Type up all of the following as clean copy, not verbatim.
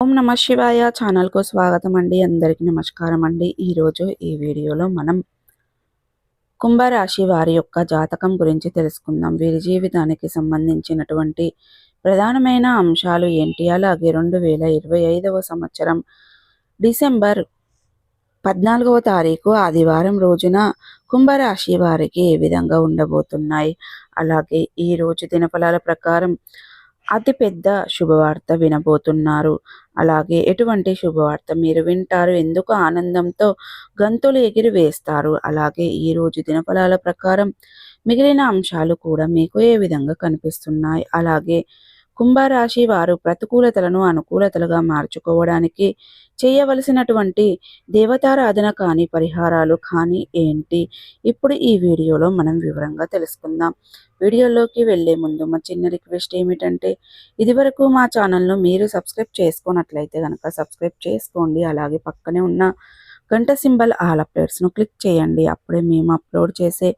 ఓం నమ శివాయ ఛానల్కు స్వాగతం అండి. అందరికీ నమస్కారం అండి. ఈరోజు ఈ వీడియోలో మనం కుంభరాశి వారి యొక్క జాతకం గురించి తెలుసుకుందాం. వీరి జీవితానికి సంబంధించినటువంటి ప్రధానమైన అంశాలు ఏంటి, అలాగే 2025వ సంవత్సరం డిసెంబర్ 14వ తారీఖు ఆదివారం రోజున కుంభరాశి వారికి ఏ విధంగా ఉండబోతున్నాయి, అలాగే ఈ రోజు దినఫలాల ప్రకారం అతి పెద్ద శుభవార్త వినబోతున్నారు. అలాగే ఎటువంటి శుభవార్త మీరు వింటారు, ఎందుకు ఆనందంతో గంతులు ఎగిరి వేస్తారు, అలాగే ఈరోజు దినఫలాల ప్రకారం మిగిలిన అంశాలు కూడా మీకు ఏ విధంగా కనిపిస్తున్నాయి, అలాగే కుంభరాశి వారు ప్రతికూలతలను అనుకూలతలుగా మార్చుకోవడానికి చేయవలసినటువంటి దేవతారాధన కానీ పరిహారాలు కానీ ఏంటి, ఇప్పుడు ఈ వీడియోలో మనం వివరంగా తెలుసుకుందాం. వీడియోలోకి వెళ్ళే ముందు మా చిన్న రిక్వెస్ట్ ఏమిటంటే, ఇదివరకు మా ఛానల్ను మీరు సబ్స్క్రైబ్ చేసుకున్నట్లయితే కనుక సబ్స్క్రైబ్ చేసుకోండి. అలాగే పక్కనే ఉన్న గంట సింబల్ ఆల్ అప్డేట్స్ను క్లిక్ చేయండి. అప్పుడే మేము అప్లోడ్ చేసే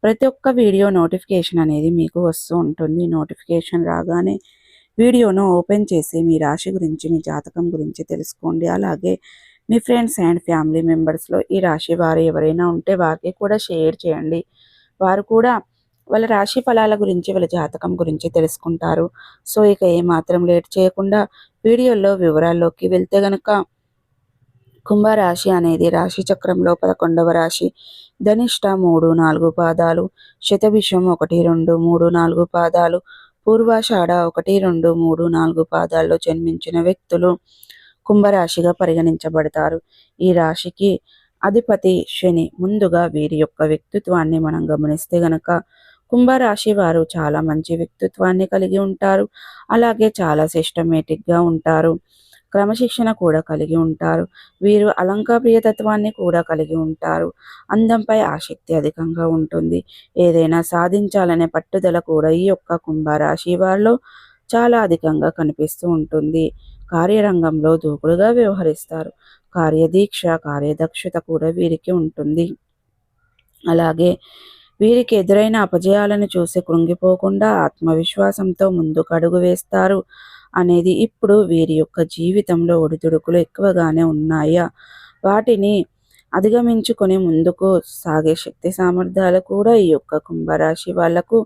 ప్రతి ఒక్క వీడియో నోటిఫికేషన్ అనేది మీకు వస్తూ ఉంటుంది. నోటిఫికేషన్ రాగానే వీడియోను ఓపెన్ చేసి మీ రాశి గురించి, మీ జాతకం గురించి తెలుసుకోండి. అలాగే మీ ఫ్రెండ్స్ అండ్ ఫ్యామిలీ మెంబర్స్లో ఈ రాశి వారు ఎవరైనా ఉంటే వారికి కూడా షేర్ చేయండి. వారు కూడా వాళ్ళ రాశి ఫలాల గురించి, వాళ్ళ జాతకం గురించి తెలుసుకుంటారు. సో ఇక ఏమాత్రం లేట్ చేయకుండా వీడియోలో వివరాల్లోకి వెళ్తే గనక, కుంభరాశి అనేది రాశి చక్రంలో 11వ రాశి. ధనిష్ట 3, 4 పాదాలు, శతభిషం 1, 2, 3, 4 పాదాలు, పూర్వాషాఢ 1, 2, 3, 4 పాదాల్లో జన్మించిన వ్యక్తులు కుంభరాశిగా పరిగణించబడతారు. ఈ రాశికి అధిపతి శని. ముందుగా వీరి యొక్క వ్యక్తిత్వాన్ని మనం గమనిస్తే గనక, కుంభరాశి వారు చాలా మంచి వ్యక్తిత్వాన్ని కలిగి ఉంటారు. అలాగే చాలా సిస్టమేటిక్గా ఉంటారు. క్రమశిక్షణ కూడా కలిగి ఉంటారు. వీరు అలంకారప్రియతత్వాన్ని కూడా కలిగి ఉంటారు. అందంపై ఆసక్తి అధికంగా ఉంటుంది. ఏదైనా సాధించాలనే పట్టుదల కూడా ఈ యొక్క కుంభరాశి వారిలో చాలా అధికంగా కనిపిస్తూ ఉంటుంది. కార్యరంగంలో దూకుడుగా వ్యవహరిస్తారు. కార్యదీక్ష, కార్యదక్షత కూడా వీరికి ఉంటుంది. అలాగే వీరికి ఎదురైన అపజయాలను చూసి కృంగిపోకుండా ఆత్మవిశ్వాసంతో ముందుకు అడుగు వేస్తారు అనేది ఇప్పుడు వీరి యొక్క జీవితంలో ఒడిదుడుకులు ఎక్కువగానే ఉన్నాయా, వాటిని అధిగమించుకొని ముందుకు సాగే శక్తి సామర్థ్యాలు కూడా ఈ యొక్క కుంభరాశి వాళ్లకు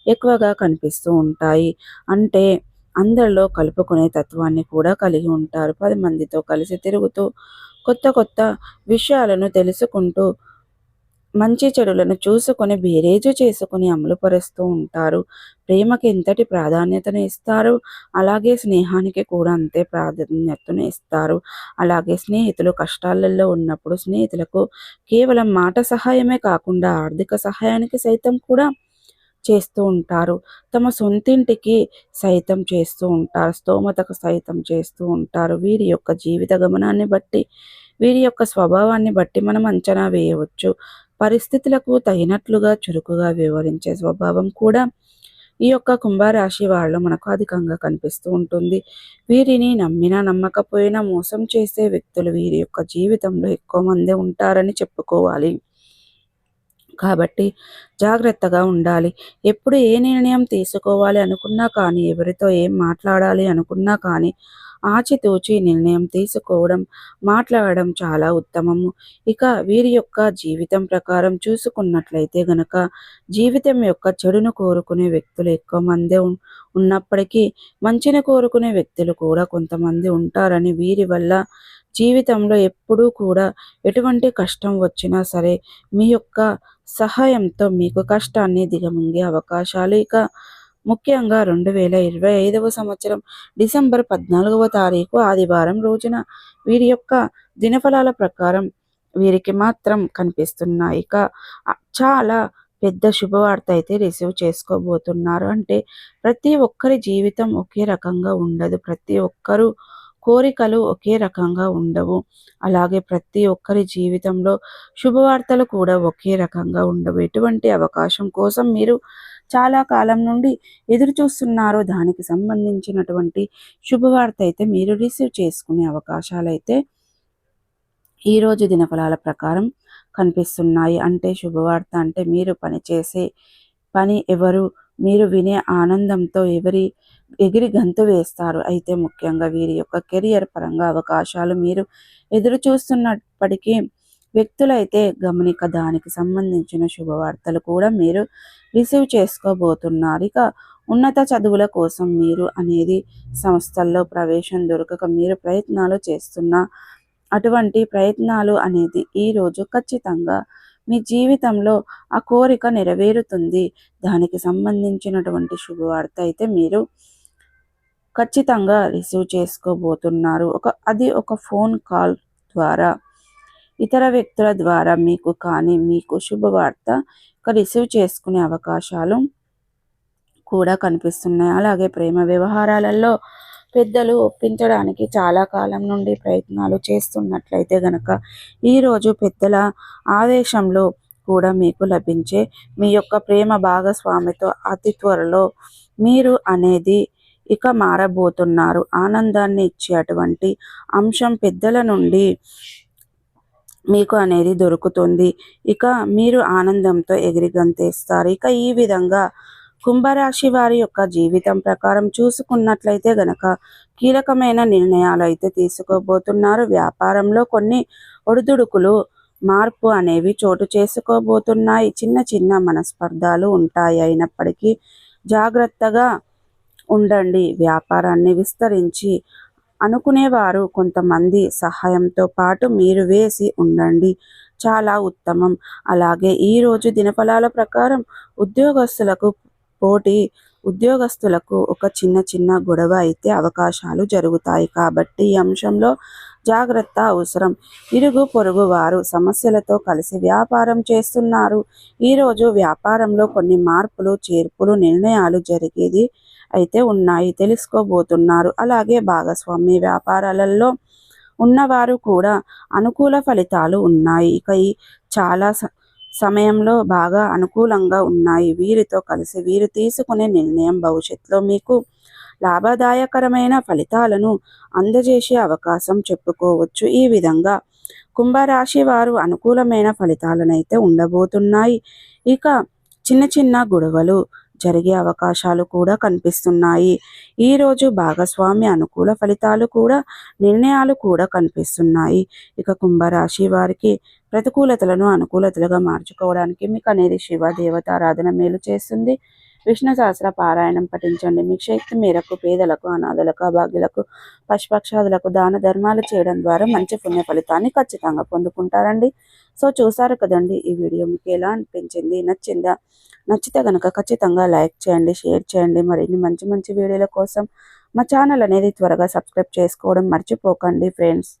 ఎక్కువగా కనిపిస్తూ ఉంటాయి. అంటే అందరిలో కలుపుకునే తత్వాన్ని కూడా కలిగి ఉంటారు. 10 మందితో కలిసి తిరుగుతూ కొత్త కొత్త విషయాలను తెలుసుకుంటూ మంచి చెడులను చూసుకొని బేరేజు చేసుకొని అమలుపరుస్తూ ఉంటారు. ప్రేమకి ఎంతటి ప్రాధాన్యతను ఇస్తారు, అలాగే స్నేహానికి కూడా అంతే ప్రాధాన్యతను ఇస్తారు. అలాగే స్నేహితులు కష్టాలలో ఉన్నప్పుడు స్నేహితులకు కేవలం మాట సహాయమే కాకుండా ఆర్థిక సహాయానికి సైతం కూడా చేస్తూ ఉంటారు. తమ సొంతింటికి సైతం చేస్తూ ఉంటారు. స్తోమతకు సైతం చేస్తూ ఉంటారు. వీరి యొక్క జీవిత గమనాన్ని బట్టి, వీరి యొక్క స్వభావాన్ని బట్టి మనం అంచనా వేయవచ్చు. పరిస్థితులకు తగినట్లుగా చురుకుగా వివరించే స్వభావం కూడా ఈ యొక్క కుంభరాశి వాళ్ళలో మనకు అధికంగా కనిపిస్తూ ఉంటుంది. వీరిని నమ్మినా నమ్మకపోయినా మోసం చేసే వ్యక్తులు వీరి యొక్క జీవితంలో ఎక్కువ మంది ఉంటారని చెప్పుకోవాలి. కాబట్టి జాగ్రత్తగా ఉండాలి. ఎప్పుడు ఏ నిర్ణయం తీసుకోవాలి అనుకున్నా కానీ, ఎవరితో ఏం మాట్లాడాలి అనుకున్నా కానీ ఆచితూచి నిర్ణయం తీసుకోవడం, మాట్లాడడం చాలా ఉత్తమము. ఇక వీరి యొక్క జీవితం ప్రకారం చూసుకున్నట్లయితే గనక, జీవితం యొక్క చెడును కోరుకునే వ్యక్తులు ఎక్కువ మందే ఉన్నప్పటికీ మంచిని కోరుకునే వ్యక్తులు కూడా కొంతమంది ఉంటారని, వీరి వల్ల జీవితంలో ఎప్పుడూ కూడా ఎటువంటి కష్టం వచ్చినా సరే మీ యొక్క సహాయంతో మీకు కష్టాన్ని దిగమింగే అవకాశాలు ఇక ముఖ్యంగా 2025వ సంవత్సరం డిసెంబర్ 14వ తారీఖు ఆదివారం రోజున వీరి యొక్క దినఫలాల ప్రకారం వీరికి మాత్రం కనిపిస్తున్నాయి. ఇక చాలా పెద్ద శుభవార్త అయితే రిసీవ్ చేసుకోబోతున్నారు. అంటే ప్రతి ఒక్కరి జీవితం ఒకే రకంగా ఉండదు. ప్రతి ఒక్కరూ కోరికలు ఒకే రకంగా ఉండవు. అలాగే ప్రతి ఒక్కరి జీవితంలో శుభవార్తలు కూడా ఒకే రకంగా ఉండవు. ఎటువంటి అవకాశం కోసం మీరు చాలా కాలం నుండి ఎదురు చూస్తున్నారో దానికి సంబంధించినటువంటి శుభవార్త అయితే మీరు రిసీవ్ చేసుకునే అవకాశాలైతే ఈరోజు దినఫలాల ప్రకారం కనిపిస్తున్నాయి. అంటే శుభవార్త అంటే మీరు పనిచేసే పని ఎవరు మీరు వినే ఆనందంతో ఎగిరి గంతు వేస్తారు. అయితే ముఖ్యంగా వీరి యొక్క కెరియర్ పరంగా అవకాశాలు మీరు ఎదురు చూస్తున్నప్పటికీ వ్యక్తులైతే గమనిక దానికి సంబంధించిన శుభవార్తలు కూడా మీరు రిసీవ్ చేసుకోబోతున్నారు. ఇక ఉన్నత చదువుల కోసం మీరు అనేది సంస్థల్లో ప్రవేశం దొరకక మీరు ప్రయత్నాలు చేస్తున్న అటువంటి ప్రయత్నాలు అనేది ఈరోజు ఖచ్చితంగా మీ జీవితంలో ఆ కోరిక నెరవేరుతుంది. దానికి సంబంధించినటువంటి శుభవార్త అయితే మీరు ఖచ్చితంగా రిసీవ్ చేసుకోబోతున్నారు. అది ఒక ఫోన్ కాల్ ద్వారా, ఇతర వ్యక్తుల ద్వారా మీకు శుభవార్త రిసీవ్ చేసుకునే అవకాశాలు కూడా కనిపిస్తున్నాయి. అలాగే ప్రేమ వ్యవహారాలలో పెద్దలు ఒప్పించడానికి చాలా కాలం నుండి ప్రయత్నాలు చేస్తున్నట్లయితే గనక ఈరోజు పెద్దల ఆదేశంలో కూడా మీకు లభించే మీ యొక్క ప్రేమ భాగస్వామితో అతి త్వరలో మీరు అనేది ఇక మారబోతున్నారు. ఆనందాన్ని ఇచ్చే అటువంటి అంశం పెద్దల నుండి మీకు అనేది దొరుకుతుంది. ఇక మీరు ఆనందంతో ఎగిరి గంతేస్తారు. ఇక ఈ విధంగా కుంభరాశి వారి యొక్క జీవితం ప్రకారం చూసుకున్నట్లయితే గనక కీలకమైన నిర్ణయాలు అయితే తీసుకోబోతున్నారు. వ్యాపారంలో కొన్ని ఒడిదుడుకులు మార్పు అనేవి చోటు చేసుకోబోతున్నాయి. చిన్న చిన్న మనస్పర్ధాలు ఉంటాయి. అయినప్పటికీ జాగ్రత్తగా ఉండండి. వ్యాపారాన్ని విస్తరించి అనుకునేవారు కొంతమంది సహాయంతో పాటు మీరు వేసి ఉండండి, చాలా ఉత్తమం. అలాగే ఈరోజు దినఫలాల ప్రకారం ఉద్యోగస్తులకు ఒక చిన్న గొడవ అయితే అవకాశాలు జరుగుతాయి. కాబట్టి ఈ అంశంలో జాగ్రత్త అవసరం. ఇరుగు పొరుగు వారు సమస్యలతో కలిసి వ్యాపారం చేస్తున్నారు. ఈరోజు వ్యాపారంలో కొన్ని మార్పులు చేర్పులు నిర్ణయాలు జరిగేది అయితే ఉన్నాయి, తెలుసుకోబోతున్నారు. అలాగే భాగస్వామ్య వ్యాపారాలలో ఉన్నవారు కూడా అనుకూల ఫలితాలు ఉన్నాయి. ఇక ఈ చాలా సమయంలో బాగా అనుకూలంగా ఉన్నాయి. వీరితో కలిసి వీరు తీసుకునే నిర్ణయం భవిష్యత్తులో మీకు లాభదాయకరమైన ఫలితాలను అందజేసే అవకాశం చెప్పుకోవచ్చు. ఈ విధంగా కుంభరాశి వారు అనుకూలమైన ఫలితాలనైతే ఉండబోతున్నాయి. ఇక చిన్న గొడవలు జరిగే అవకాశాలు కూడా కనిపిస్తున్నాయి. ఈరోజు భాగస్వామి అనుకూల ఫలితాలు కూడా నిర్ణయాలు కూడా కనిపిస్తున్నాయి. ఇక కుంభరాశి వారికి ప్రతికూలతలను అనుకూలతలుగా మార్చుకోవడానికి మీకు అనేది శివ దేవతారాధన మేలు చేస్తుంది. విష్ణు సహస్ర పారాయణం పఠించండి. మీ శక్తి మేరకు పేదలకు, అనాథలకు, అభాగ్యులకు, పశుపక్షాదులకు దాన ధర్మాలు చేయడం ద్వారా మంచి పుణ్య ఫలితాన్ని ఖచ్చితంగా పొందుకుంటారండి. సో చూసారు కదండి, ఈ వీడియో మీకు ఎలా అనిపించింది, నచ్చిందా? నచ్చితే కనుక ఖచ్చితంగా లైక్ చేయండి, షేర్ చేయండి. మరిన్ని మంచి వీడియోల కోసం మా ఛానల్ అనేది త్వరగా సబ్స్క్రైబ్ చేసుకోవడం మర్చిపోకండి ఫ్రెండ్స్.